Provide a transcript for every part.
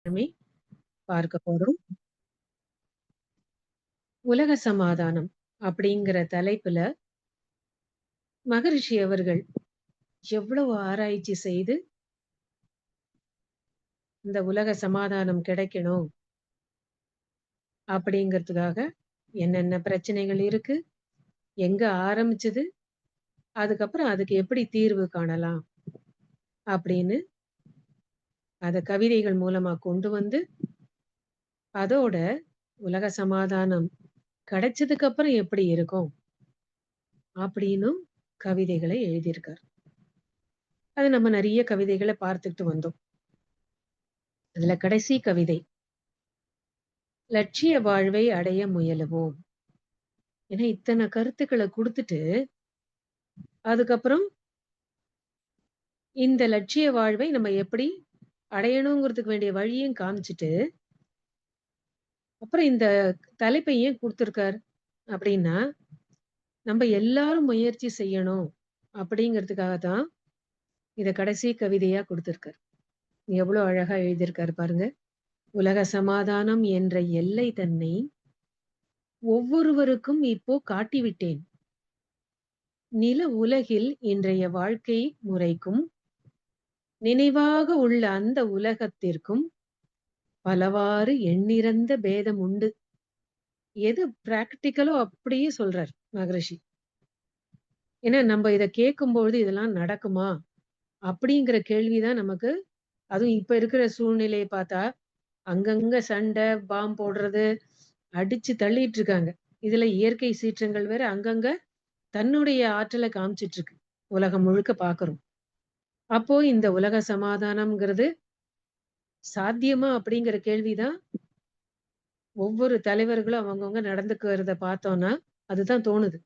எல்லாருமே பார்க்க போறோம். உலக சமாதானம் அப்படிங்கிற தலைப்புல மகரிஷி அவர்கள் எவ்வளவு ஆராய்ச்சி செய்து இந்த உலக சமாதானம் கிடைக்கணும் அப்படிங்கிறதுக்காக என்னென்ன பிரச்சனைகள் இருக்கு, எங்க ஆரம்பிச்சது, அதுக்கப்புறம் அதுக்கு எப்படி தீர்வு காணலாம் அப்படின்னு அத கவிதைகள் மூலமா கொண்டு வந்து அதோட உலக சமாதானம் கிடைச்சதுக்கு அப்புறம் எப்படி இருக்கும் அப்படின்னும் கவிதைகளை எழுதியிருக்கார். அது நம்ம நிறைய கவிதைகளை பார்த்துக்கிட்டு வந்தோம். அதுல கடைசி கவிதை, லட்சிய வாழ்வை அடைய முயலுவோம். ஏன்னா இத்தனை கருத்துக்களை கொடுத்துட்டு அதுக்கப்புறம் இந்த லட்சிய வாழ்வை நம்ம எப்படி அடையணுங்கிறதுக்கு வேண்டிய வழியும் காமிச்சிட்டு அப்புறம் இந்த தலைப்பை ஏன் கொடுத்திருக்கார் அப்படின்னா, நம்ம எல்லாரும் முயற்சி செய்யணும் அப்படிங்கிறதுக்காக தான் இத கடைசி கவிதையா கொடுத்திருக்கார். எவ்வளவு அழகா எழுதியிருக்காரு பாருங்க. உலக சமாதானம் என்ற எல்லை தன்னை ஒவ்வொருவருக்கும் இப்போ காட்டிவிட்டேன். நில உலகில் இன்றைய வாழ்க்கை முறைக்கும் நினைவாக உள்ள அந்த உலகத்திற்கும் பலவாறு எண்ணிறந்த பேதம் உண்டு. எது பிராக்டிக்கலோ அப்படியே சொல்றார் மகரிஷி. ஏன்னா நம்ம இத கேட்கும்பொழுது இதெல்லாம் நடக்குமா அப்படிங்கிற கேள்விதான் நமக்கு. அதுவும் இப்ப இருக்கிற சூழ்நிலையை பார்த்தா அங்கங்க சண்டை, பாம் போடுறது, அடிச்சு தள்ளிட்டு இருக்காங்க. இதுல இயற்கை சீற்றங்கள் வேற அங்கங்க தன்னுடைய ஆற்றலை காமிச்சிட்டு இருக்கு. உலகம் முழுக்க பாக்குறோம். அப்போ இந்த உலக சமாதானம்ங்கிறது சாத்தியமா அப்படிங்கிற கேள்விதான் ஒவ்வொரு தலைவர்களும் அவங்கவங்க நடந்துக்கிறத பார்த்தோம்னா அதுதான் தோணுது.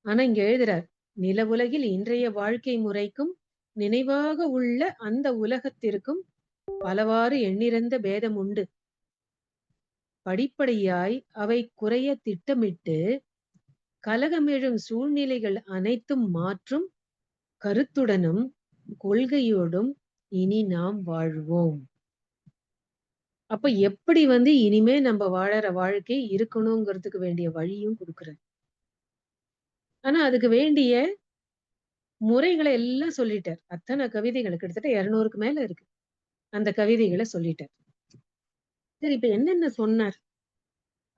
ஆனா இங்க எழுதுறார், நில உலகில் இன்றைய வாழ்க்கை முறைக்கும் நினைவாக உள்ள அந்த உலகத்திற்கும் பலவாறு எண்ணிறந்த பேதம் உண்டு. படிப்படியாய் அவை குறைய திட்டமிட்டு கலகமெழும் சூழ்நிலைகள் அனைத்தும் மாற்றும் கருத்துடனும் கொள்கையோடும் இனி நாம் வாழ்வோம். அப்ப எப்படி இனிமே நம்ம வாழற வாழ்க்கை இருக்கணுங்கிறதுக்கு வேண்டிய வழியும் கொடுக்குறார். ஆனா அதுக்கு வேண்டிய முறைகளை எல்லாம் சொல்லிட்டார். அத்தனை கவிதைகள் கிட்டத்தட்ட 200க்கு மேல இருக்கு. அந்த கவிதைகளை சொல்லிட்டார். சரி, இப்ப என்னென்ன சொன்னார்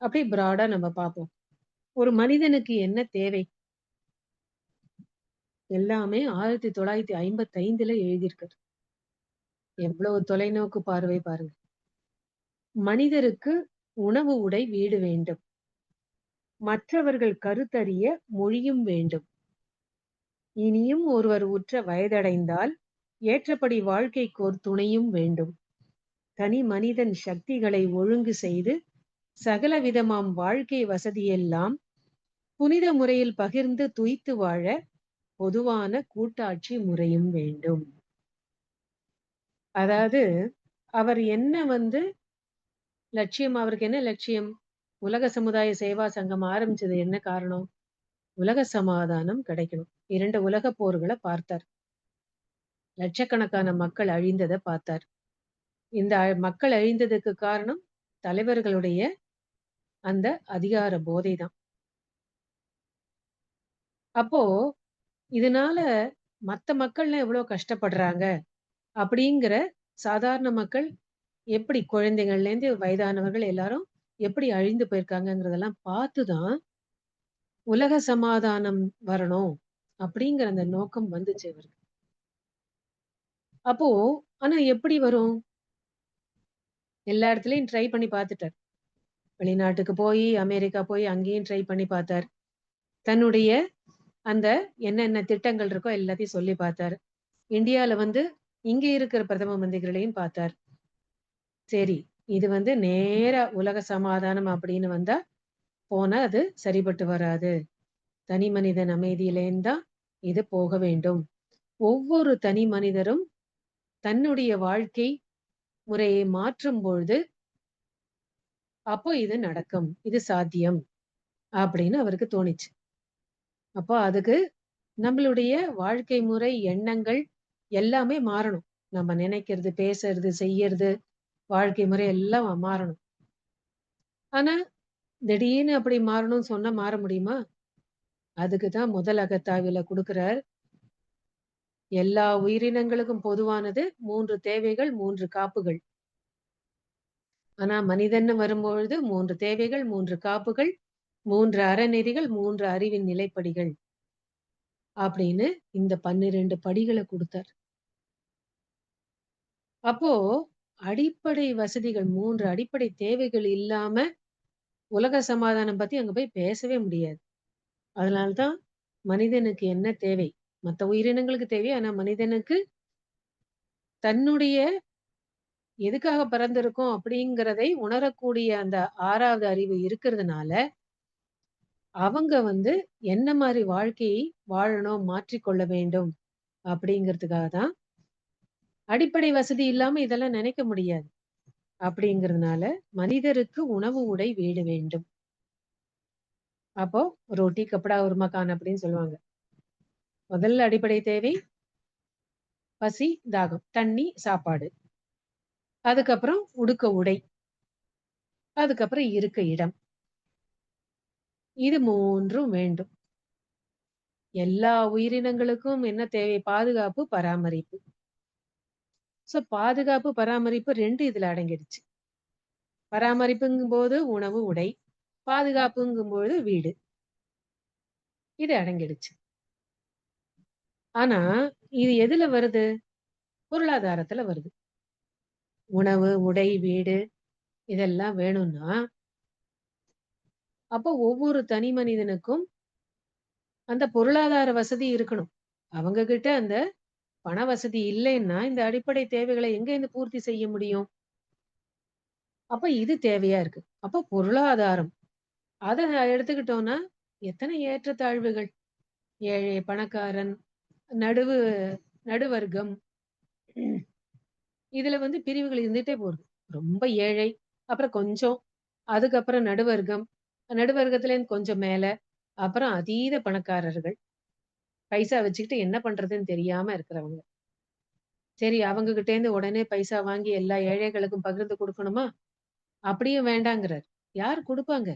அப்படியே பிராடா நம்ம பார்ப்போம். ஒரு மனிதனுக்கு என்ன தேவை எல்லாமே 1955ல எழுதியிருக்காரு. எவ்வளவு தொலைநோக்கு பார்வை பாருங்க. மனிதருக்கு உணவு, உடை, வீடு வேண்டும். மற்றவர்கள் கருத்தறிய மொழியும் வேண்டும். இனியும் ஒருவர் உற்ற வயதடைந்தால் ஏற்றபடி வாழ்க்கைக்கு ஒரு துணையும் வேண்டும். தனி மனிதன் சக்திகளை ஒழுங்கு செய்து சகல விதமாம் வாழ்க்கை வசதியெல்லாம் புனித முறையில் பகிர்ந்து துய்த்து வாழ பொதுவான கூட்டாட்சி முறையும் வேண்டும். அதாவது அவர் என்ன லட்சியம், அவருக்கு என்ன லட்சியம்? உலக சமுதாய சேவா சங்கம் ஆரம்பிச்சது என்ன காரணம்? உலக சமாதானம் கிடைக்கணும். 2 உலக போர்களை பார்த்தார். லட்சக்கணக்கான மக்கள் அழிந்ததை பார்த்தார். இந்த மக்கள் அழிந்ததுக்கு காரணம் தலைவர்களுடைய அந்த அதிகார போதைதான். அப்போ இதனால மத்த மக்கள்லாம் எவ்வளவு கஷ்டப்படுறாங்க அப்படிங்கிற சாதாரண மக்கள் எப்படி, குழந்தைகள்ல இருந்து வயதானவர்கள் எல்லாரும் எப்படி அழிந்து போயிருக்காங்கிறதெல்லாம் பார்த்துதான் உலக சமாதானம் வரணும் அப்படிங்கிற அந்த நோக்கம் வந்துச்சு அவருக்கு. அப்போ ஆனா எப்படி வரும்? எல்லா இடத்துலயும் ட்ரை பண்ணி பார்த்துட்டார். வெளிநாட்டுக்கு போய், அமெரிக்கா போய் அங்கேயும் ட்ரை பண்ணி பார்த்தார். தன்னுடைய அந்த என்னென்ன திட்டங்கள் இருக்கோ எல்லாத்தையும் சொல்லி பார்த்தார். இந்தியால இங்க இருக்கிற பிரதம மந்திரிகளையும் பார்த்தார். சரி, இது நேரா உலக சமாதானம் அப்படின்னு வந்தா போனா அது சரிபட்டு வராது. தனி மனிதன் அமைதியிலேன்னு தான் இது போக வேண்டும். ஒவ்வொரு தனி மனிதரும் தன்னுடைய வாழ்க்கை முறையை மாற்றும் பொழுது அப்போ இது நடக்கும், இது சாத்தியம் அப்படின்னு அவருக்கு தோணிச்சு. அப்போ அதுக்கு நம்மளுடைய வாழ்க்கை முறை, எண்ணங்கள் எல்லாமே மாறணும். நம்ம நினைக்கிறது, பேசுறது, செய்யறது, வாழ்க்கை முறை எல்லாம் மாறணும். ஆனா, திடீர்னு அப்படி மாறணும்னு சொன்னா மாற முடியுமா? அதுக்கு தான் முதல் அகத்தாய்வுல குடுக்குறார். எல்லா உயிரினங்களுக்கும் பொதுவானது 3 தேவைகள், 3 காப்புகள். ஆனா மனிதன்னு வரும்பொழுது 3 தேவைகள், 3 காப்புகள், 3 அறநெறிகள், 3 அறிவின் நிலைப்படிகள். அப்படின்னு இந்த 12 படிகள குடுத்தார். அப்போ அடிப்படை வசதிகள் 3 அடிப்படை தேவைகள் இல்லாம உலக சமாதானம் பத்தி அங்க போய் பேசவே முடியாது. அதனால தான் மனிதனுக்கு என்ன தேவை? மத்த உயிரினங்களுக்கு தேவை. ஆனா மனிதனுக்கு தன்னுடைய எதுக்காக பிறந்திருக்கோம் அப்படிங்கிறதை உணரக்கூடிய அந்த 6வது அறிவு இருக்கிறதுனால, அவங்க வந்து என்ன மாரி வாழ்க்கையை வாழணும், மாற்றிக்கொள்ள வேண்டும் அப்படிங்கிறதுக்காக தான் அடிப்படை வசதி இல்லாம இதெல்லாம் நினைக்க முடியாது. அப்படிங்கிறதுனால மனிதருக்கு உணவு, உடை, வீடு வேண்டும். அப்போ ரோட்டி, கப்படா, और मकान அப்படின்னு சொல்லுவாங்க. முதல் அடிப்படை தேவை பசி, தாகம். தண்ணி, சாப்பாடு. அதுக்கப்புறம் உடுக்க உடை. அதுக்கப்புறம் இருக்க இடம். இது 3ம் வேண்டும். எல்லா உயிரினங்களுக்கும் என்ன தேவை? பாதுகாப்பு, பராமரிப்பு. பாதுகாப்பு, பராமரிப்பு 2 இதுல அடங்கிடுச்சு. பராமரிப்புங்கும்போது உணவு, உடை. பாதுகாப்புங்கும்போது வீடு. இது அடங்கிடுச்சு. ஆனா, இது எதுல வருது? பொருளாதாரத்துல வருது. உணவு, உடை, வீடு இதெல்லாம் வேணும்னா, அப்போ ஒவ்வொரு தனி மனிதனுக்கும் அந்த பொருளாதார வசதி இருக்கணும். அவங்க கிட்ட அந்த பண வசதி இல்லைன்னா, இந்த அடிப்படை தேவைகள எங்கேருந்து பூர்த்தி செய்ய முடியும்? அப்ப இது தேவையா இருக்கு. அப்போ பொருளாதாரம். அத எடுத்துக்கிட்டோம்னா, எத்தனை ஏற்றத்தாழ்வுகள். ஏழை, பணக்காரன், நடுவு நடுவர்க்கம். இதுல வந்து பிரிவுகள் இருந்துட்டே போகுது. ரொம்ப ஏழை, அப்புறம் கொஞ்சம், அதுக்கப்புறம் நடுவர்க்கம், நடுவர்க்கத்துலேருந்து கொஞ்சம் மேல, அப்புறம் அதீத பணக்காரர்கள். பைசா வச்சுக்கிட்டு என்ன பண்றதுன்னு தெரியாம இருக்கிறவங்க. சரி அவங்க கிட்டேருந்து உடனே பைசா வாங்கி எல்லா ஏழைகளுக்கும் பகிர்ந்து குடுக்கணுமா? அப்படியும் வேண்டாங்கிறார். யார் குடுப்பாங்க?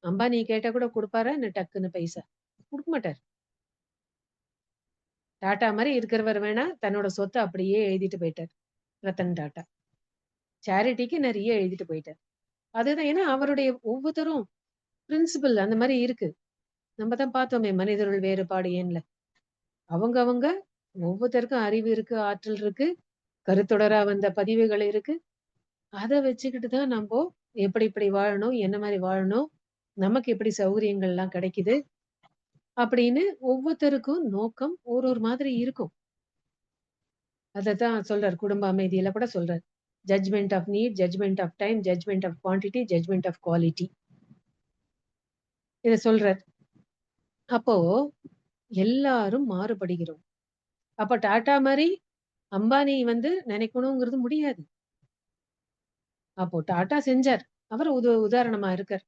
அம்பானி கேட்டா கூட குடுப்பாரா என்ன டக்குன்னு பைசா? குடுக்க மாட்டார். டாடா மாரி இருக்கிறவர் வேணா தன்னோட சொத்த அப்படியே எழுதிட்டு போயிட்டார். ரத்தன் டாடா. சேரிட்டிக்கு நெறைய எழுதிட்டு போயிட்டார். அதுதான் ஏன்னா அவருடைய ஒவ்வொருத்தரும் பிரின்சிபல் அந்த மாரி இருக்கு. நம்ம தான் பார்த்தோமே மனிதருள் வேறுபாடு ஏன்ல. அவங்க ஒவ்வொருத்தருக்கும் அறிவு இருக்கு, ஆற்றல் இருக்கு, கருத்தொடரா வந்த பதிவுகள் இருக்கு. அத வச்சுக்கிட்டு தான் நம்போ எப்படி இப்படி வாழணும், என்ன மாரி வாழணும், நமக்கு எப்படி சௌகரியங்கள்லாம் கிடைக்குது, அப்படின்னு ஒவ்வொருத்தருக்கும் நோக்கம் ஒரு மாதிரி இருக்கும். அதத்தான் சொல்றார். குடும்ப அமைதியில கூட சொல்றார். Judgment of need, judgment of time, judgment of quantity, judgment of quality. இத சொல்றார். அப்போ எல்லாரும் மாறுபடுகிறோம். அப்ப டாடா மாரி அம்பானி வந்து நினைக்கணுங்கிறது முடியாது. அப்போ டாடா செஞ்சார். அவர் உதாரணமா இருக்கார்.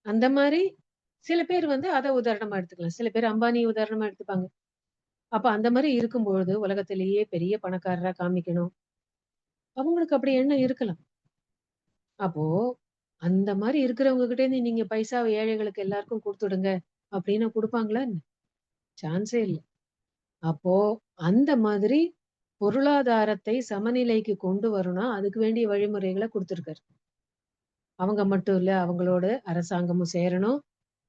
அந்த மாரி சில பேர் வந்து அத உதாரணமா எடுத்துக்கலாம். சில பேர் அம்பானிய உதாரணமா எடுத்துப்பாங்க. அப்ப அந்த மாரி இருக்கும்பொழுது உலகத்திலேயே பெரிய பணக்காரரா காமிக்கணும். அவங்களுக்கு அப்படி எண்ணம் இருக்கலாம். அப்போ அந்த மாரி இருக்கிறவங்க கிட்டேருந்து நீங்க பைசாவ ஏழைகளுக்கு எல்லாருக்கும் குடுத்துடுங்க அப்டின்னா குடுப்பாங்களா என்ன? சான்ஸே இல்ல. அப்போ அந்த மாதிரி பொருளாதாரத்தை சமநிலைக்கு கொண்டு வரணும். அதுக்கு வேண்டிய வழிமுறைகள குடுத்திருக்காரு. அவங்க மட்டும் இல்ல, அவங்களோட அரசாங்கமும் சேரணும்.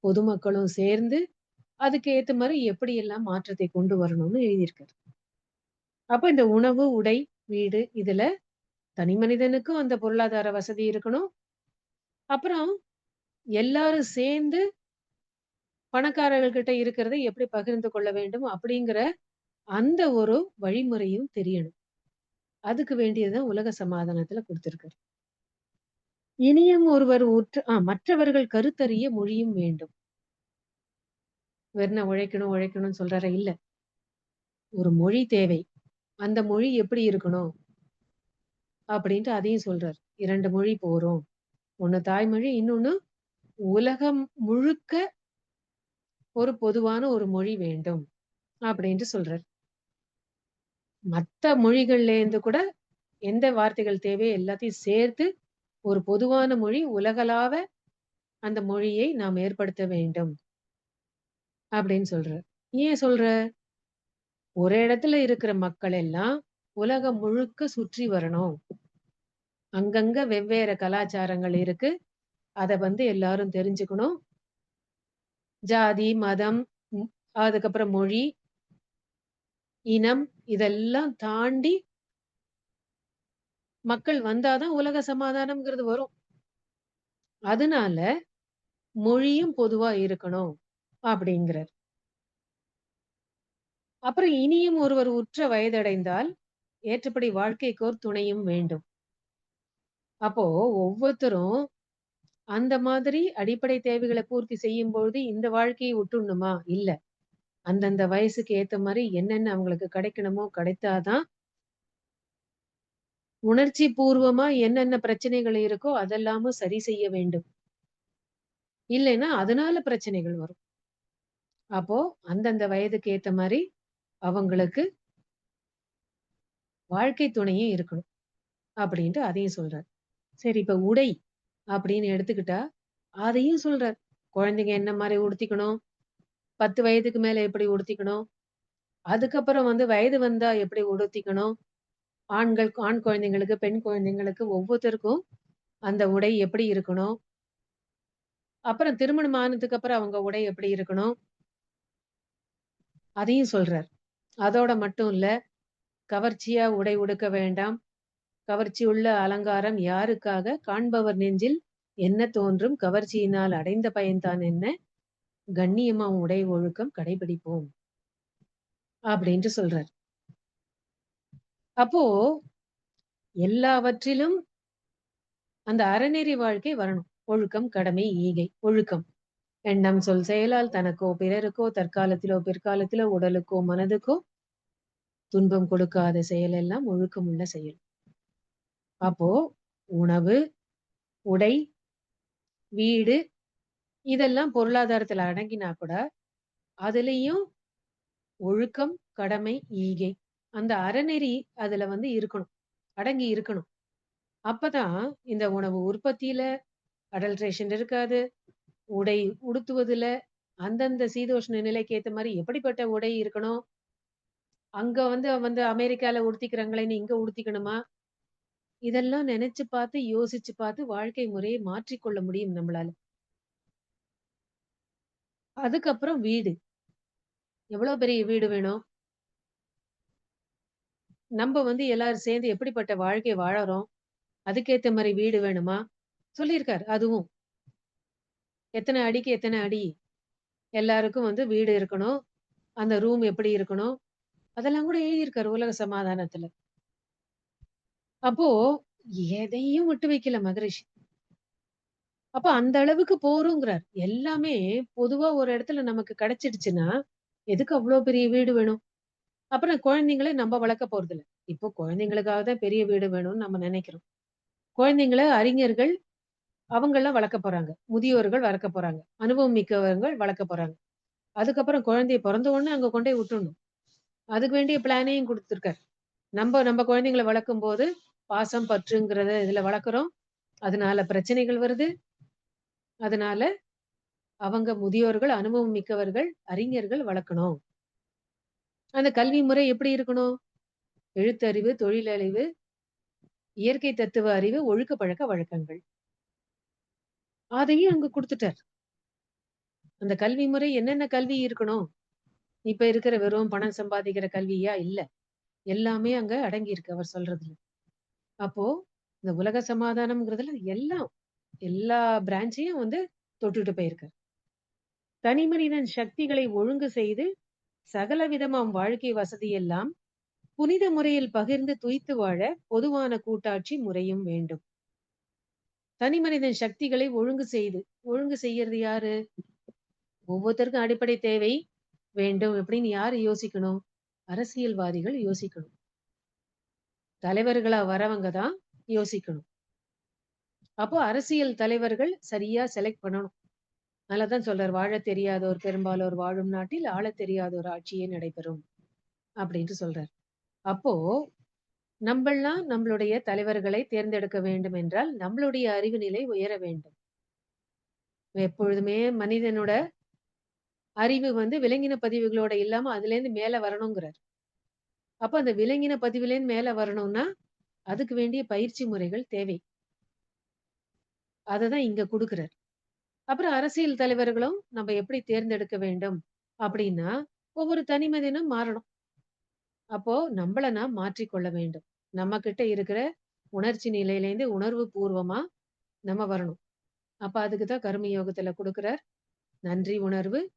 பொதுமக்களும் சேர்ந்து அதுக்கு ஏத்த மாரி எப்படியெல்லாம் மாற்றத்தை கொண்டு வரணும்னு எழுதியிருக்காரு. அப்ப இந்த உணவு, உடை, வீடு இதுல தனி மனிதனுக்கும் அந்த பொருளாதார வசதி இருக்கணும். அப்புறம் எல்லாரும் சேர்ந்து பணக்காரர்கள் கிட்ட இருக்கிறத எப்படி பகிர்ந்து கொள்ள வேண்டும் அப்படிங்கிற அந்த ஒரு வழிமுறையும் தெரியணும். அதுக்கு வேண்டியது தான் உலக சமாதானத்துல குடுத்திருக்காரு. இனியும் ஒருவர் மற்றவர்கள் கருத்தறிய மொழியும் வேண்டும். வெறுமனே உழைக்கணும், உழைக்கணும்னு சொல்றாரா? இல்ல. ஒரு மொழி தேவை. அந்த மொழி எப்படி இருக்கணும்? அப்படின்ட்டு அதையும் சொல்றாரு. 2 மொழி போரும். ஒண்ணு தாய்மொழி, இன்னொன்னு உலகம் முழுக்க ஒரு பொதுவான ஒரு மொழி வேண்டும். அப்படின்ட்டு சொல்றாரு. மத்த மொழிகள்ல இருந்து கூட எந்த வார்த்தைகள் தேவையோ எல்லாத்தையும் சேர்த்து ஒரு பொதுவான மொழி உலகளாவ அந்த மொழியை நாம் ஏற்படுத்த வேண்டும் அப்படின்னு சொல்றார். ஏன் சொல்றார்? ஒரு இடத்துல இருக்கிற மக்கள் எல்லாம் உலகம் முழுக்க சுற்றி வரணும். அங்கங்க வெவ்வேறு கலாச்சாரங்கள் இருக்கு. அத எல்லாரும் தெரிஞ்சுக்கணும். ஜாதி, மதம், ம் அதுக்கப்புறம் மொழி, இனம் இதெல்லாம் தாண்டி மக்கள் வந்தா தான் உலக சமாதானம்ங்கிறது வரும். அதனால மொழியும் பொதுவா இருக்கணும் அப்படிங்கிறார். அப்புறம் இனியும் ஒருவர் உற்ற வயதடைந்தால் ஏற்றபடி வாழ்க்கைக்கோர் துணையும் வேண்டும். அப்போ ஒவ்வொருத்தரும் அந்த மாதிரி அடிப்படை தேவைகள பூர்த்தி செய்யும்பொழுது இந்த வாழ்க்கையை விட்டுடணுமா? இல்ல. அந்தந்த வயசுக்கு ஏத்த மாரி என்னென்ன அவங்களுக்கு கிடைக்கணுமோ கிடைத்தா தான், உணர்ச்சி பூர்வமா என்னென்ன பிரச்சனைகள் இருக்கோ அதெல்லாமும் சரி செய்ய வேண்டும். இல்லைன்னா அதனால பிரச்சனைகள் வரும். அப்போ அந்தந்த வயதுக்கு ஏத்த மாரி அவங்களுக்கு வாழ்க்கை துணையும் இருக்கணும். அப்படின்ட்டு அதையும் சொல்றார். சரி இப்ப உடை அப்படின்னு எடுத்துக்கிட்டா, அதையும் சொல்றார். குழந்தைங்க என்ன மாரி உடுத்திக்கணும்? 10 வயதுக்கு மேல எப்படி உடுத்திக்கணும்? அதுக்கப்புறம் வயது வந்தா எப்படி உடுத்திக்கணும்? ஆண் குழந்தைங்களுக்கு, பெண் குழந்தைங்களுக்கு ஒவ்வொருத்தருக்கும் அந்த உடை எப்படி இருக்கணும்? அப்புறம் திருமணம் ஆனதுக்கு அப்புறம் அவங்க உடை எப்படி இருக்கணும்? அதையும் சொல்றார். அதோட மட்டும் இல்ல, கவர்ச்சியா உடை உடுக்க வேண்டாம். கவர்ச்சியுள்ள அலங்காரம் யாருக்காக? காண்பவர் நெஞ்சில் என்ன தோன்றும்? கவர்ச்சியினால் அடைந்த பயன்தான் என்ன? கண்ணியமா உடை ஒழுக்கம் கடைபிடிப்போம். அப்படின்ட்டு சொல்றார். அப்போ எல்லாவற்றிலும் அந்த அறநெறி வாழ்க்கை வரணும். ஒழுக்கம், கடமை, ஈகை. ஒழுக்கம். எண்ணம், சொல், செயலால் தனக்கோ, பிறருக்கோ, தற்காலத்திலோ, பிற்காலத்திலோ, உடலுக்கோ, மனதுக்கோ துன்பம் கொடுக்காத செயல் எல்லாம் ஒழுக்கமுள்ள செயல். அப்போ உணவு, உடை, வீடு இதெல்லாம் பொருளாதாரத்துல அடங்கினா கூட, அதுலயும் ஒழுக்கம், கடமை, ஈகை. அந்த அறநெறி அதுல இருக்கணும். அடங்கி இருக்கணும். அப்பதான் இந்த உணவு உற்பத்தியில அடல்ட்ரேஷன் இருக்காது. உடை உடுத்துவதுல அந்தந்த சீதோஷ்ண நிலைக்கு ஏத்த மாரி எப்படிப்பட்ட உடை இருக்கணும்? அங்க அமெரிக்கால உடுத்திக்கிறாங்களேன்னு இங்க உடுத்திக்கணுமா? இதெல்லாம் நெனச்சு பார்த்து, யோசிச்சு பார்த்து வாழ்க்கை முறையை மாற்றிக்கொள்ள முடியும் நம்மளால. அதுக்கப்புறம் வீடு. எவ்வளோ பெரிய வீடு வேணும்? நம்ப எல்லாரும் சேர்ந்து எப்படிப்பட்ட வாழ்க்கை வாழறோம்? அதுக்கேத்த மாரி வீடு வேணுமா? சொல்லியிருக்காரு அதுவும். எத்தன அடிக்கு எத்தன அடி? எல்லாருக்கும் வீடு இருக்கணும். அந்த ரூம் எப்படி இருக்கணும்? அதெல்லாம் கூட எழுதியிருக்காரு உலக சமாதானத்துல. அப்போ எதையும் விட்டு வைக்கல மகரிஷி. அப்ப அந்த அளவுக்கு போறோங்கிறார். எல்லாமே பொதுவா ஒரு இடத்துல நமக்கு கிடைச்சிடுச்சுன்னா, எதுக்கு அவ்ளோ பெரிய வீடு வேணும்? அப்புறம் குழந்தைங்கள நம்ம வளர்க்க போறதில்ல. இப்போ குழந்தைங்களுக்காக தான் பெரிய வீடு வேணும்னு நம்ம நெனைக்கிறோம். குழந்தைங்கள அறிஞர்கள் அவங்கலாம் வளர்க்க போறாங்க. முதியோர்கள் வளர்க்க போறாங்க. அனுபவம் மிக்கவர்கள் வளர்க்க போறாங்க. அதுக்கப்புறம் குழந்தை பொறந்த உடனே அங்க கொண்டோய் விட்டுடணும். அதுக்கு வேண்டிய பிளானையும் குடுத்துருக்காரு. நம்ம குழந்தைங்கள வளர்க்கும்போது, பாசம், பற்றுங்கிறத இதுல வளர்க்குறோம். அதனால பிரச்சனைகள் வருது. அதனால அவங்க முதியோர்கள், அனுபவம் மிக்கவர்கள், அறிஞர்கள் வளர்க்கணும். அந்த கல்வி முறை எப்படி இருக்கணும்? எழுத்தறிவு, தொழிலறிவு, இயற்கை தத்துவ அறிவு, ஒழுக்க பழக்க வழக்கங்கள். அதையும் அங்க குடுத்துட்டார். அந்த கல்வி முறை என்னென்ன கல்வி இருக்கணும்? இப்ப இருக்கிற வெறும் பணம் சம்பாதிக்கிற கல்வியா? இல்ல. எல்லாமே அங்க அடங்கியிருக்கு அவர் சொல்றதுல. அப்போ இந்த உலக சமாதானம்ங்கிறதுல எல்லாம், எல்லா பிரான்ச்சையும் தொட்டுட்டு போயிருக்கார். தனி மனிதன் சக்திகளை ஒழுங்கு செய்து, சகல விதமாம் வாழ்க்கை வசதியெல்லாம் புனித முறையில் பகிர்ந்து துய்த்து வாழ பொதுவான கூட்டாட்சி முறையும் வேண்டும். தனி மனிதன் சக்திகளை ஒழுங்கு செய்து, ஒழுங்கு செய்யறது யாரு? ஒவ்வொருத்தருக்கும் அடிப்படை தேவை வேண்டும் அப்படின்னு யாரு யோசிக்கணும்? அரசியல்வாதிகள் யோசிக்கணும். தலைவர்களா வரவங்க தான் யோசிக்கணும். அப்போ அரசியல் தலைவர்கள் சரியா செலக்ட் பண்ணணும். அதனாலதான் சொல்றார், "வாழத் தெரியாதோர் பெரும்பாலோர் வாழும் நாட்டில் ஆளத் தெரியாதோர் ஆட்சியே நடைபெறும்." அப்படின்ட்டு சொல்றார். அப்போ நம்பல்லாம் நம்மளுடைய தலைவர்களை தேர்ந்தெடுக்க வேண்டும் என்றால், நம்மளுடைய அறிவு நிலை உயர வேண்டும். எப்பொழுதுமே மனிதனோட அறிவு விலங்கின பதிவுகளோட இல்லாம அதுலேருந்து மேல வரணுங்கிறார். அப்ப அந்த விலங்கின பதிவுலேருந்து மேல வரணும்னா, அதுக்கு வேண்டிய பயிற்சி முறைகள் தேவை. அததான் இங்க குடுக்குறார். அப்புறம் அரசியல் தலைவர்களும் நம்ம எப்படி தேர்ந்தெடுக்க வேண்டும் அப்படின்னா, ஒவ்வொரு தனி மனிதனும் மாறணும். அப்போ நம்மள நாம் மாற்றிக்கொள்ள வேண்டும். நம்மகிட்ட இருக்கிற உணர்ச்சி நிலையிலேருந்து உணர்வு பூர்வமா நம்ம வரணும். அப்ப அதுக்கு தான் கர்ம யோகத்துல குடுக்குறார். நன்றி உணர்வு,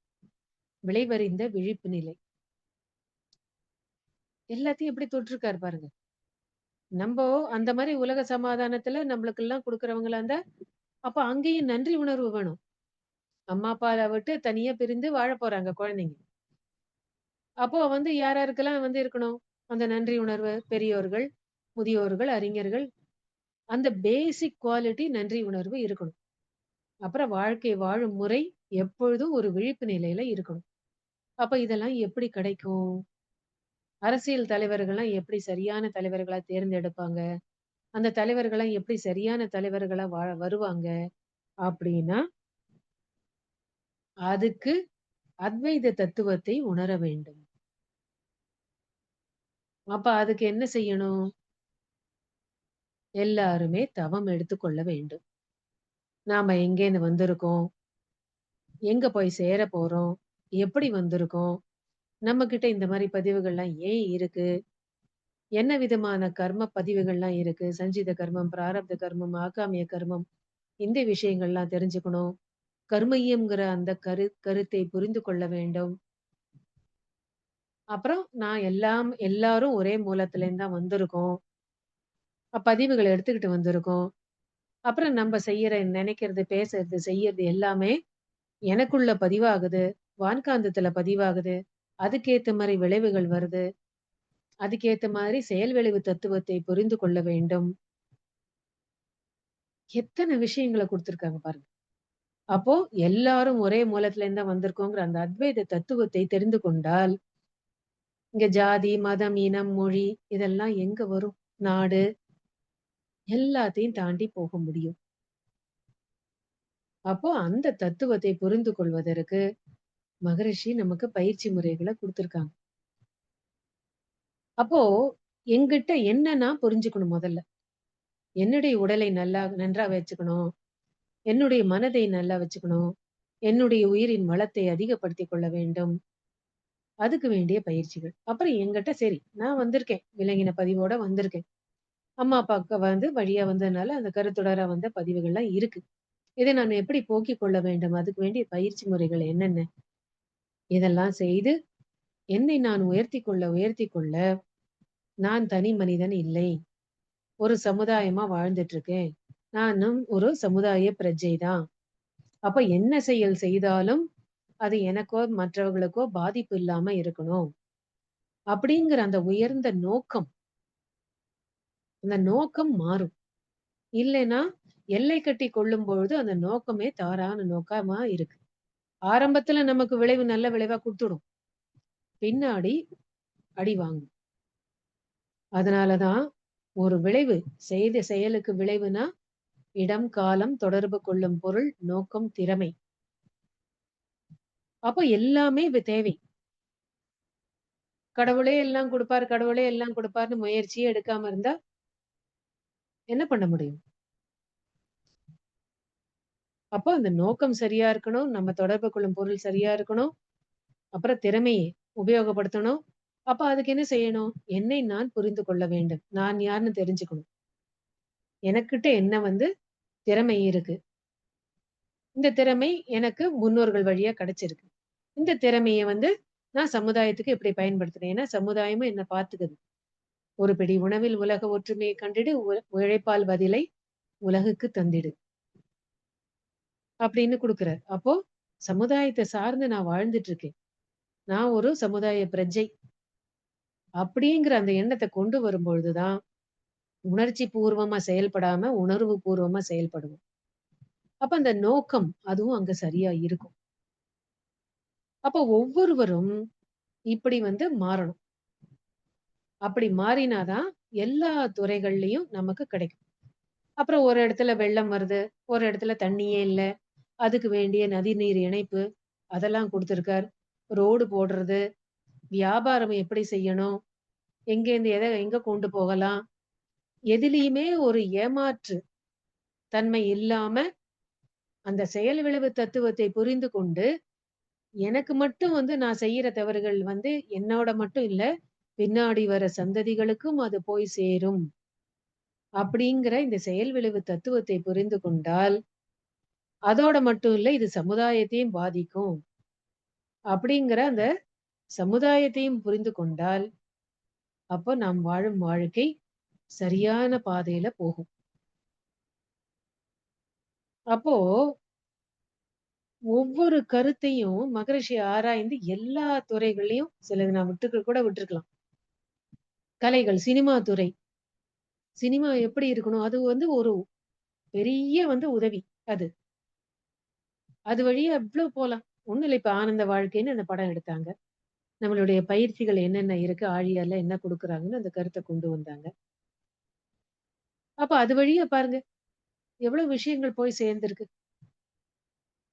விளைவறிந்த விழிப்பு நிலை. எல்லாத்தையும் எப்படி தொட்டிருக்காரு பாருங்க. நம்போ அந்த மாரி உலக சமாதானத்துல நம்மளுக்கெல்லாம் குடுக்குறவங்களா இருந்தா, அப்ப அங்கேயும் நன்றி உணர்வு வேணும். அம்மா, அப்பால விட்டு தனியா பிரிந்து வாழப் போறாங்க குழந்தைங்க. அப்போ யார் யாருக்கெல்லாம் இருக்கணும்? அந்த நன்றி உணர்வு, பெரியோர்கள், முதியோர்கள், அறிஞர்கள், அந்த பேசிக் குவாலிட்டி நன்றி உணர்வு இருக்கணும். அப்புறம் வாழ்க்கை வாழும் முறை எப்பொழுதும் ஒரு விழிப்பு நிலையில இருக்கணும். அப்ப இதெல்லாம் எப்படி கிடைக்கும்? அரசியல் தலைவர்கள்லாம் எப்படி சரியான தலைவர்களா தேர்ந்தெடுப்பாங்க? அந்த தலைவர்கள்லாம் எப்படி சரியான தலைவர்களா வருவாங்க? அப்படின்னா, அதுக்கு அத்வைத தத்துவத்தை உணர வேண்டும். அப்ப அதுக்கு என்ன செய்யணும்? எல்லாருமே தவம் எடுத்துக்கொள்ள வேண்டும். நாம எங்கேருந்து வந்திருக்கோம்? எங்க போய் சேர போறோம்? எப்படி வந்திருக்கோம்? நம்மகிட்ட இந்த மாரி பதிவுகள்லாம் ஏன் இருக்கு? என்ன விதமான கர்ம பதிவுகள்லாம் இருக்கு? சஞ்சித கர்மம், பிராரப்த கர்மம், ஆகாமிய கர்மம் இந்த விஷயங்கள்லாம் தெரிஞ்சுக்கணும். கர்மய்யம்ங்கிற அந்த கருத்தை புரிந்து கொள்ள வேண்டும். அப்புறம் எல்லாரும் ஒரே மூலத்திலேருந்து தான் வந்திருக்கோம். பதிவுகள எடுத்துக்கிட்டு வந்திருக்கோம். அப்புறம் நம்ப நெனைக்கிறது, பேசுறது, செய்யறது எல்லாமே எனக்குள்ள பதிவாகுது. வான்காந்தத்துல பதிவாகுது. அதுக்கேத்த மாரி விளைவுகள் வருது. அதுக்கேத்த மாதிரி செயல் விளைவு தத்துவத்தை புரிந்து கொள்ள வேண்டும். எத்தன விஷயங்கள குடுத்துருக்காங்க பாருங்க. அப்போ எல்லாரும் ஒரே மூலத்திலேருந்து தான் வந்திருக்கோங்கிற அந்த அத்வைத தத்துவத்தை தெரிந்து கொண்டால், இங்க ஜாதி, மதம், இனம், மொழி இதெல்லாம் எங்க வரும்? நாடு எல்லாத்தையும் தாண்டி போக முடியும். அப்போ அந்த தத்துவத்தை புரிந்து கொள்வதற்கு மகரிஷி நமக்கு பயிற்சி முறைகள குடுத்துருக்காங்க. அப்போ என்கிட்ட என்ன நான் புரிஞ்சுக்கணும் முதல்ல. என்னுடைய உடலை நன்றா வச்சுக்கணும். என்னுடைய மனதை நல்லா வச்சுக்கணும். என்னுடைய உயிரின் வளத்தை அதிகப்படுத்திக் கொள்ள வேண்டும். அதுக்கு வேண்டிய பயிற்சிகள். அப்புறம் என்கிட்ட சரி, நான் வந்திருக்கேன். விலங்கின பதிவோட வந்திருக்கேன். அம்மா, அப்பாக்கு வழியா வந்ததுனால அந்த கருத்தொடரா வந்த பதிவுகள்லாம் இருக்கு. இதை நான் எப்படி போக்கிக் கொள்ள வேண்டும்? அதுக்கு வேண்டிய பயிற்சி முறைகள் என்னென்ன? இதெல்லாம் செய்து என்னை நான் உயர்த்திக் கொள்ள நான் தனி மனிதன் இல்லை. ஒரு சமுதாயமா வாழ்ந்துட்டு இருக்கேன். நானும் ஒரு சமுதாய பிரஜை தான். அப்ப என்ன செயல் செய்தாலும் அது எனக்கோ, மற்றவர்களுக்கோ பாதிப்பு இல்லாம இருக்கணும். அப்படிங்கிற அந்த உயர்ந்த நோக்கம், அந்த நோக்கம் மாறும். இல்லைன்னா, எல்லை கட்டி கொள்ளும் பொழுது அந்த நோக்கமே தவறான நோக்கமா இருக்கு. ஆரம்பத்துல நமக்கு விளைவு நல்ல விளைவா குடுத்துடும். பின்னாடி அடி வாங்கும். அதனால தான் ஒரு விளைவு செய்த செயலுக்கு விளைவுனா, இடம், காலம், தொடர்பு கொள்ளும் பொருள், நோக்கம், திறமை. அப்ப எல்லாமே தேவை. கடவுளே எல்லாம் குடுப்பார்ன்னு முயற்சியே எடுக்காம இருந்தா, என்ன பண்ண முடியும்? அப்போ அந்த நோக்கம் சரியா இருக்கணும். நம்ம தொடர்பு கொள்ளும் பொருள் சரியா இருக்கணும். அப்புறம் திறமைய உபயோகப்படுத்தணும். அப்ப அதுக்கு என்ன செய்யணும்? என்னை நான் புரிந்து கொள்ள வேண்டும். நான் யாருன்னு தெரிஞ்சுக்கணும். எனக்கிட்ட என்ன திறமை இருக்கு. இந்த திறமை எனக்கு முன்னோர்கள் வழியா கிடைச்சிருக்கு. இந்த திறமைய நான் சமுதாயத்துக்கு எப்படி பயன்படுத்துறேன்? ஏன்னா சமுதாயமும் என்ன பார்த்துக்குது. "ஒரு பிடி உணவில் உலக ஒற்றுமையை கண்டிடு, உழைப்பால் பதிலை உலகுக்கு தந்திடு." அப்படின்னு குடுக்குறார். அப்போ சமுதாயத்த சார்ந்து நான் வாழ்ந்துட்டு இருக்கேன். நான் ஒரு சமுதாய பிரஜை. அப்படிங்கிற அந்த எண்ணத்த கொண்டு வரும்பொழுது தான், உணர்ச்சி பூர்வமா செயல்படாம, உணர்வு பூர்வமா செயல்படுவோம். அப்ப அந்த நோக்கம், அதுவும் அங்க சரியா இருக்கும். அப்ப ஒவ்வொருவரும் இப்படி மாறணும். அப்படி மாறினாதான் எல்லா துறைகள்லயும் நமக்கு கிடைக்கும். அப்புறம் ஒரு இடத்துல வெள்ளம் வருது, ஒரு இடத்துல தண்ணியே இல்ல. அதுக்கு வேண்டிய நதிநீர் இணைப்பு, அதெல்லாம் குடுத்திருக்கார். ரோடு போடுறது, வியாபாரம் எப்படி செய்யணும்? எங்கேருந்து எங்க கொண்டு போகலாம்? எதிலயுமே ஒரு ஏமாற்று தன்மை இல்லாம, அந்த செயல் விளைவு தத்துவத்தை புரிந்து கொண்டு, எனக்கு மட்டும் நான் செய்யற தவறுகள் என்னோட மட்டும் இல்ல, பின்னாடி வர சந்ததிகளுக்கும் அது போய் சேரும். அப்படிங்கிற இந்த செயல் விளைவு தத்துவத்தை புரிந்து கொண்டால், அதோட மட்டும் இல்ல, இது சமுதாயத்தையும் பாதிக்கும். அப்படிங்கிற அந்த சமுதாயத்தையும் புரிந்து கொண்டால், அப்போ நாம் வாழும் வாழ்க்கை சரியான பாதையில போகும். அப்போ ஒவ்வொரு கருத்தையும் மகரிஷி ஆராய்ந்து எல்லா துறைகள்லயும் சிலது நான் கூட விட்டுருக்கலாம். கலைகள், சினிமா துறை. சினிமா எப்படி இருக்கணும்? அது ஒரு பெரிய உதவி அது. அது வழியா எவ்ளோ போலாம். ஒண்ணும் இல்ல. இப்ப ஆனந்த வாழ்க்கைன்னு அந்த படம் எடுத்தாங்க. நம்மளுடைய பயிற்சிகள் என்னென்ன இருக்கு, ஆழியார்ல என்ன குடுக்குறாங்கன்னு அந்த கருத்த கொண்டு வந்தாங்க. அப்ப அது வழியா பாருங்க, எவ்வளவு விஷயங்கள் போய் சேர்ந்திருக்கு.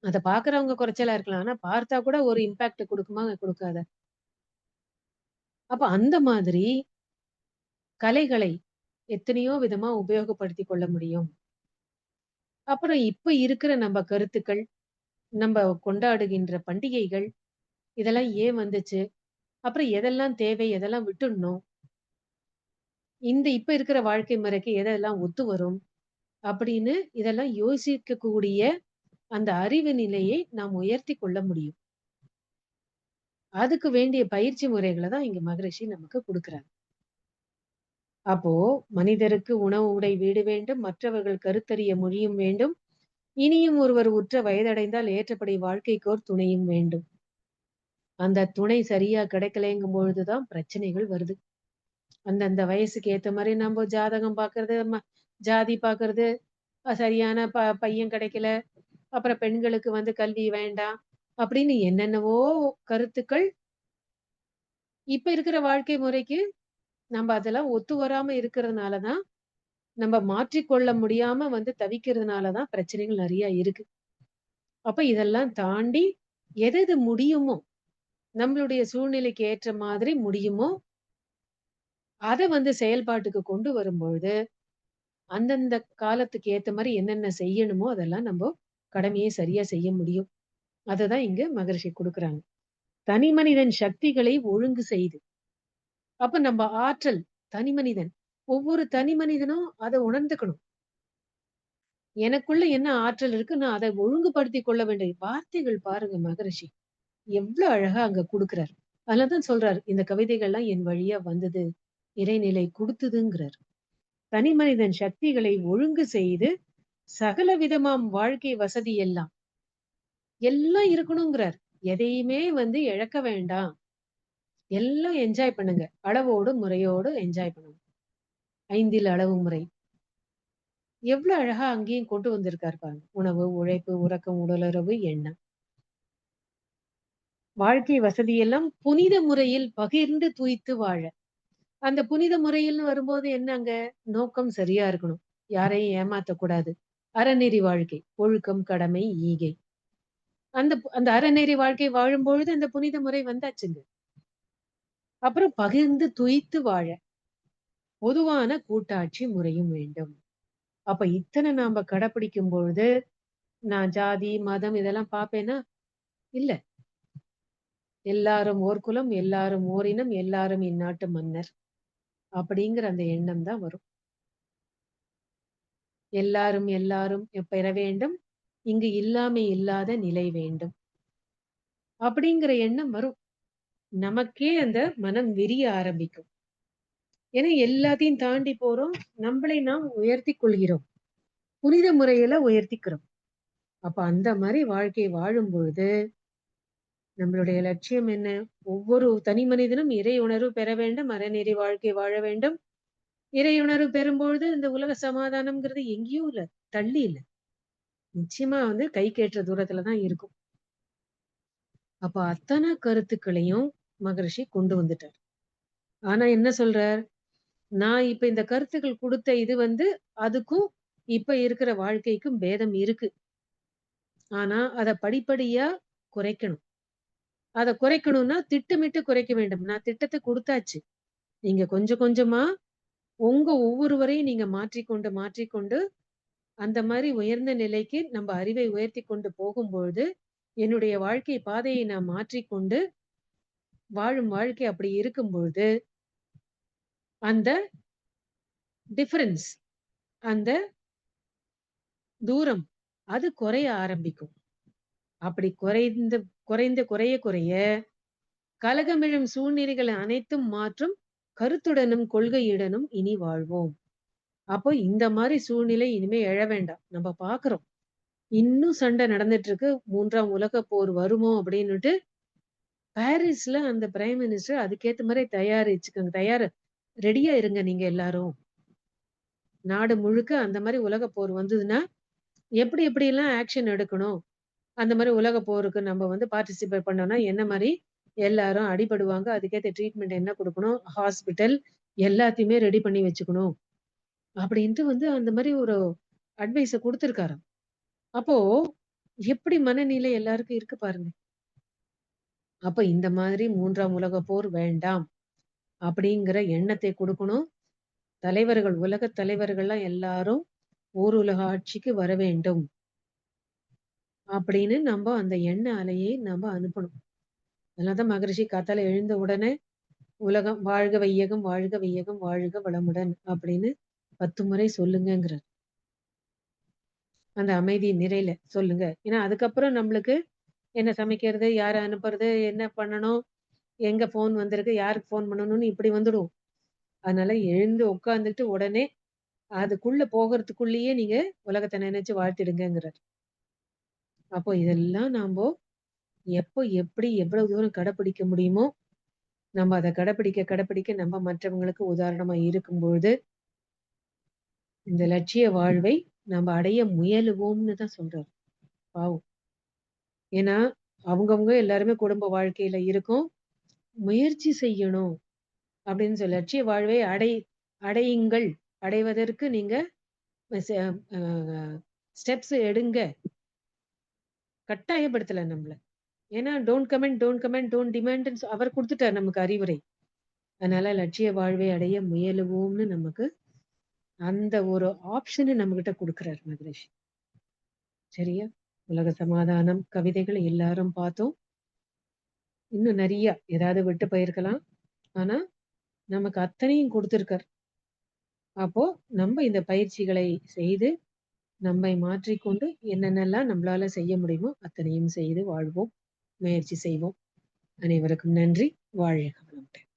அத பார்க்கிறவங்க குறைச்சலா இருக்கலாம். ஆனா பார்த்தா கூட ஒரு இம்பாக்ட் குடுக்குமா? குடுக்காதா? அப்ப அந்த மாதிரி கலைகளை எத்தனையோ விதமா உபயோகப்படுத்திக் கொள்ள முடியும். அப்புறம் இப்ப இருக்கிற நம்ப கருத்துக்கள், நம்ப கொண்டாடுகின்ற பண்டிகைகள், இதெல்லாம் ஏன் வந்துச்சு? அப்புறம் எதெல்லாம் தேவை? எதெல்லாம் விட்டுடணும்? இப்ப இருக்கிற வாழ்க்கை முறைக்கு எதெல்லாம் ஒத்து வரும்? அப்படின்னு இதெல்லாம் யோசிக்கக்கூடிய அந்த அறிவு நிலையை நாம் உயர்த்திக் கொள்ள முடியும். அதுக்கு வேண்டிய பயிற்சி முறைகள தான் இங்க மகரிஷி நமக்கு குடுக்குறாங்க. அப்போ மனிதருக்கு உணவு, உடை, வீடு வேண்டும். மற்றவர்கள் கருத்தறிய மொழியும் வேண்டும். இனியும் ஒருவர் உற்ற வயதடைந்தால் ஏற்றபடி வாழ்க்கைக்கோர் துணையும் வேண்டும். அந்த துணை சரியா கிடைக்கலைங்கும் பொழுது தான் பிரச்சனைகள் வருது. அந்தந்த வயசுக்கு ஏத்த மாரி நம்ப ஜாதகம் பார்க்கறது, ஜாதி பார்க்கறது, சரியான பையன் கிடைக்கல. அப்புறம் பெண்களுக்கு கல்வி வேண்டாம். அப்படின்னு என்னென்னவோ கருத்துக்கள் இப்ப இருக்கிற வாழ்க்கை முறைக்கு நம்ப அதெல்லாம் ஒத்து வராம இருக்கிறதுனால தான், நம்ப மாற்றிக்கொள்ள முடியாம தவிக்கிறதுனால தான் பிரச்சனைகள் நெறைய இருக்கு. அப்ப இதெல்லாம் தாண்டி எது எது முடியுமோ, நம்மளுடைய சூழ்நிலைக்கு ஏற்ற மாதிரி முடியுமோ, அத செயல்பாட்டுக்கு கொண்டு வரும்பொழுது, அந்தந்த காலத்துக்கு ஏத்த மாரி என்னென்ன செய்யணுமோ, அதெல்லாம் நம்போ கடமையை சரியா செய்ய முடியும். அததான் இங்க மகரிஷி குடுக்குறாங்க. தனி மனிதன் சக்திகளை ஒழுங்கு செய்து. அப்ப நம்ப ஆற்றல், தனி மனிதன். ஒவ்வொரு தனி மனிதனும் அத உணர்ந்துக்கணும். எனக்குள்ள என்ன ஆற்றல் இருக்கு, நான் அத ஒழுங்குபடுத்திக் கொள்ள வேண்டிய வார்த்தைகள் பாருங்க மகரிஷி. எவ்ளோ அழகா அங்க குடுக்குறாரு. அதனால தான் சொல்றாரு, இந்த கவிதைகள்லாம் என் வழியா வந்தது. இறைநிலை குடுத்ததுங்கிறார். தனி மனிதன் சக்திகளை ஒழுங்கு செய்து, சகல விதமாம் வாழ்க்கை வசதி எல்லாம், எல்லாம் இருக்கணுங்கிறார். எதையுமே இழக்க வேண்டாம். எல்லாம் என்ஜாய் பண்ணுங்க. அளவோடு, முறையோடு என்ஜாய் பண்ணுங்க. 5ல் அளவு முறை. எவ்ளோ அழகா அங்கேயும் கொண்டு வந்திருக்காரு பாருங்க. உணவு, உழைப்பு, உறக்கம், உடலுறவு, எண்ணம். வாழ்க்கை வசதியெல்லாம் புனித முறையில் பகிர்ந்து துய்த்து வாழ. அந்த புனித முறையில்னு வரும்போது என்னங்க? நோக்கம் சரியா இருக்கணும். யாரையும் ஏமாத்தக்கூடாது. அறநெறி வாழ்க்கை. ஒழுக்கம், கடமை, ஈகை. அந்த அறநெறி வாழ்க்கை வாழும்பொழுது அந்த புனித முறை வந்தாச்சுங்க. அப்புறம் பகிர்ந்து துய்த்து வாழ. பொதுவான கூட்டாட்சி முறையும் வேண்டும். அப்ப இத்தன நாம கடைப்பிடிக்கும் பொழுது, நான் ஜாதி, மதம் இதெல்லாம் பார்ப்பேனா? இல்ல. எல்லாரும் ஓர் குலம், எல்லாரும் ஓரினம், எல்லாரும் இந்நாட்டு மன்னர். அப்படிங்கிற அந்த எண்ணம் தான் வரும். எல்லாரும் எல்லாரும் பெற வேண்டும். இங்கு இல்லாமை இல்லாத நிலை வேண்டும். அப்படிங்கிற எண்ணம் வரும். நமக்கே அந்த மனம் விரிய ஆரம்பிக்கும். ஏன்னா எல்லாத்தையும் தாண்டி போறோம். நம்மளை நாம் உயர்த்திக் கொள்கிறோம். புனித முறையில உயர்த்திக்கிறோம். அப்ப அந்த மாரி வாழ்க்கை வாழும் பொழுது, நம்மளுடைய லட்சியம் என்ன? ஒவ்வொரு தனி மனிதனும் இறை உணர்வு பெற வேண்டும். அறநெறி வாழ்க்கை வாழ வேண்டும். இறை உணர்வு பெறும்பொழுது இந்த உலக சமாதானம்ங்கிறது எங்கேயும் இல்ல. தள்ளி இல்ல. நிச்சயமா கைக்கு தூரத்துல தான் இருக்கும். அப்ப அத்தன கருத்துக்களையும் மகரிஷி கொண்டு வந்துட்டார். ஆனா என்ன சொல்றார்? நான் இப்ப இந்த கருத்துக்கள் குடுத்த இது வந்து அதுக்கும், இப்ப இருக்கிற வாழ்க்கைக்கும் பேதம் இருக்கு. ஆனா, அத படிப்படியா குறைக்கணும். அத குறைக்கணும்னா, திட்டமிட்டு குறைக்க வேண்டும். நான் திட்டத்த குடுத்தாச்சு. நீங்க கொஞ்சம் கொஞ்சமா உங்க ஒவ்வொருவரையும் நீங்க மாற்றிக்கொண்டு, மாற்றிக்கொண்டு அந்த மாரி உயர்ந்த நிலைக்கு நம்ப அறிவை உயர்த்திக் கொண்டு போகும்பொழுது, என்னுடைய வாழ்க்கை பாதையை நான் மாற்றிக்கொண்டு வாழும் வாழ்க்கை அப்படி இருக்கும்பொழுது, அந்த டிஃபரன்ஸ் அந்த தூரம் அது குறைய ஆரம்பிக்கும். அப்படி குறைந்து குறைந்து குறைய குறைய, கலகமிழும் சூழ்நிலைகள் அனைத்தும் மாற்றும் கருத்துடனும் கொள்கையுடனும் இனி வாழ்வோம். அப்போ இந்த மாரி சூழ்நிலை இனிமே எழ வேண்டாம். நம்ப பார்க்கிறோம். இன்னும் சண்டை நடந்துட்டு இருக்கு. 3ஆம் உலகப் போர் வருமோ அப்டின்னுட்டு, பாரிஸ்ல அந்த பிரைம் மினிஸ்டர் அதுக்கேத்த மாரி ரெடியா இருங்க நீங்க எல்லாரும். நாடு முழுக்க அந்த மாரி உலகப் போர் வந்ததுன்னா, எப்படி எப்படியெல்லாம் ஆக்ஷன் எடுக்கணும்? அந்த மாரி உலகப் போருக்கு நம்ம வந்து பார்ட்டிசிபேட் பண்ணோம்னா, என்ன மாரி எல்லாரும் அடிபடுவாங்க. அதுக்கேத்த ட்ரீட்மெண்ட் என்ன குடுக்கணும்? ஹாஸ்பிட்டல் எல்லாத்தையுமே ரெடி பண்ணி வச்சுக்கணும். அப்படின்ட்டு வந்து அந்த மாரி ஒரு அட்வைஸ குடுத்திருக்காராம். அப்போ எப்படி மனநிலை எல்லாருக்கும் இருக்கு பாருங்க. அப்ப இந்த மாதிரி 3ஆம் உலகப் போர் வேண்டாம். அப்படிங்கிற எண்ணத்தை குடுக்கணும். தலைவர்கள், உலகத் தலைவர்கள்லாம் எல்லாரும் ஓருலக ஆட்சிக்கு வர வேண்டும். அப்படின்னு நம்ப அந்த எண்ண அலையை நம்ப அனுப்பணும். அதனால தான் மகரிஷி காத்தால எழுந்த உடனே, "உலகம் வாழ்க வையகம், வாழ்க வையகம், வாழ்க வளமுடன்" அப்படின்னு 10 முறை சொல்லுங்கங்கிறார். அந்த அமைதி நிறையில சொல்லுங்க. ஏன்னா அதுக்கப்புறம் நம்மளுக்கு என்ன சமைக்கிறது? யார அனுப்புறது? என்ன பண்ணணும்? எங்க ஃபோன் வந்திருக்கு? யாருக்கு ஃபோன் பண்ணணும்னு இப்படி வந்துடும். அதனால எழுந்து உட்கார்ந்துட்டு உடனே அதுக்குள்ள போகறதுக்குள்ளயே நீங்க உலகத்த நினைச்சு வாழ்த்திடுங்கங்கிறார். அப்போ இதெல்லாம் நாம்போ எப்போ, எப்படி, எவ்வளவு தூரம் கடைப்பிடிக்க முடியுமோ, நம்ம அத கடைப்பிடிக்க, கடைப்பிடிக்க நம்ம மற்றவங்களுக்கு உதாரணமா இருக்கும்பொழுது, இந்த லட்சிய வாழ்வை நம்ம அடைய முயலுவோம்னு தான் சொல்றாரு. பாவம். ஏன்னா, அவங்கவங்க எல்லாருமே குடும்ப வாழ்க்கையில இருக்கோம். முயற்சி செய்யணும் அப்படின்னு சொல்லி லட்சிய வாழ்வை அடையுங்கள். அடைவதற்கு நீங்க செ அ ஸ்டெப்ஸ் எடுங்க. கட்டாயப்படுத்தல நம்மள. ஏன்னா டோன்ட் கமெண்ட், டோன்ட் டிமாண்ட்ன்னு அவர் குடுத்துட்டார் நமக்கு அறிவுரை. அதனால லட்சிய வாழ்வை அடைய முயலுவோம்னு நமக்கு அந்த ஒரு ஆப்ஷன நம்மகிட்ட குடுக்குறாரு மகரிஷி. சரியா? உலக சமாதானம், கவிதைகள் எல்லாரும் பார்த்தோம். இன்னும் நெறைய ஏதாவது விட்டு போயிருக்கலாம். ஆனா, நமக்கு அத்தனையும் குடுத்திருக்கார். அப்போ நம்ம இந்த பயிற்சிகளை செய்து, நம்மை மாற்றிக்கொண்டு என்னென்னலாம் நம்மளால செய்ய முடியுமோ அத்தனையும் செய்து வாழ்வோம். முயற்சி செய்வோம். அனைவருக்கும் நன்றி. வாழ்க வளமுடன்.